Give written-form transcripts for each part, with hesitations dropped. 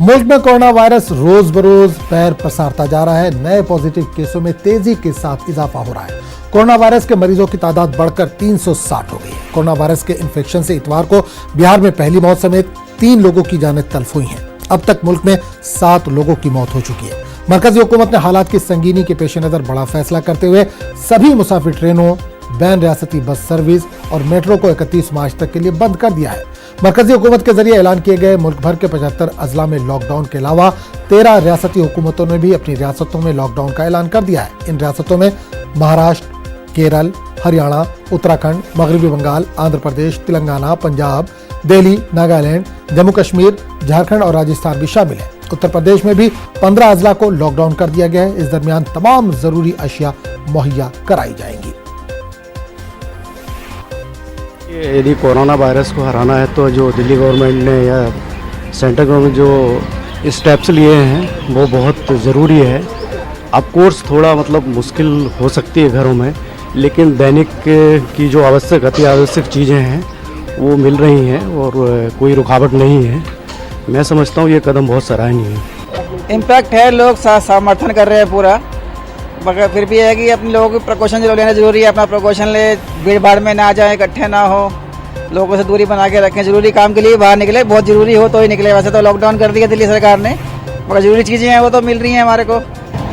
मुल्क में corona virus रोज बरोज पैर पसारता जा रहा है। नए पॉजिटिव केसों में तेजी के साथ इजाफा हो रहा है। कोरोना वायरस के मरीजों की तादाद बढ़कर 360 हो गई है। कोरोना वायरस के इन्फेक्शन से इतवार को बिहार में पहली मौत समेत 3 लोगों की जानें तल्फ हुई हैं। अब तक मुल्क में 7 लोगों की मौत हो चुकी है। मरकजी हुकूमत ने हालात की संगीनी के पेश नजर बड़ा फैसला करते हुए सभी मुसाफिर ट्रेनों, बैन रियासती बस सर्विस और मेट्रो को 31 मार्च तक के लिए बंद कर दिया है। मरकजी हुकूमत के जरिए ऐलान किए गए मुल्क भर के 75 अजला में लॉकडाउन के अलावा 13 रियासती हुकूमतों ने भी अपनी रियासतों में लॉकडाउन का ऐलान कर दिया है। इन रियासतों में महाराष्ट्र, केरल, हरियाणा, उत्तराखंड, मगरबी बंगाल, आंध्र प्रदेश, तेलंगाना, पंजाब, दिल्ली, नागालैंड, जम्मू कश्मीर, झारखंड और राजस्थान भी शामिल है। उत्तर प्रदेश में भी 15 अजला को लॉकडाउन कर दिया गया है। इस दरमियान तमाम जरूरी अशिया मुहैया कराई जाएंगी। यदि कोरोना वायरस को हराना है तो जो दिल्ली गवर्नमेंट ने या सेंट्रल गवर्नमेंट जो स्टेप्स लिए हैं वो बहुत ज़रूरी है। ऑफ कोर्स थोड़ा मुश्किल हो सकती है घरों में, लेकिन दैनिक की जो आवश्यक अति आवश्यक चीज़ें हैं वो मिल रही हैं और कोई रुकावट नहीं है। मैं समझता हूँ ये कदम बहुत सराहनीय है। इम्पैक्ट है, लोग समर्थन कर रहे हैं पूरा, मगर फिर भी है कि अपने लोगों को प्रिकॉशन जो लेना जरूरी है। अपना प्रिकॉशन ले, भीड़ भाड़ में ना जाए, इकट्ठे ना हो, लोगों से दूरी बना के रखें। जरूरी काम के लिए बाहर निकले, बहुत जरूरी हो तो ही निकले। वैसे तो लॉकडाउन कर दिया दिल्ली सरकार ने, मगर जरूरी चीज़ें हैं वो तो मिल रही हैं हमारे को।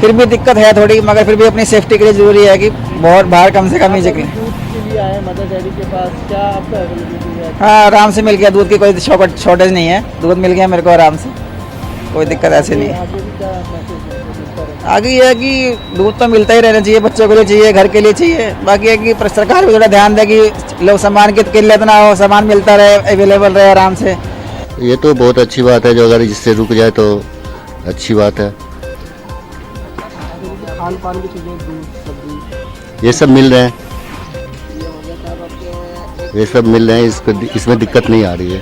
फिर भी दिक्कत है थोड़ी, मगर फिर भी अपनी सेफ्टी के लिए जरूरी है कि बहुत बाहर कम से कम ही जगह। मदर डेयरी के पास क्या आपका अवेलेबिलिटी है? हाँ, आराम से मिल गया, दूध की कोई शॉर्टेज नहीं है, दूध मिल गया मेरे को आराम से, कोई दिक्कत ऐसे नहीं है। आगे ये है कि दूध तो मिलता ही रहना चाहिए, बच्चों के लिए चाहिए, घर के लिए चाहिए। बाकी है कि सरकार भी थोड़ा ध्यान दे कि लोग सामान की किल्लत ना हो, सामान मिलता रहे, अवेलेबल रहे आराम से। ये तो बहुत अच्छी बात है, जो अगर इससे रुक जाए तो अच्छी बात है। खान पान की चीज़ें, दूध, सब्जी, ये सब मिल रहे हैं, ये सब मिल रहे हैं, इसमें दिक्कत नहीं आ रही है।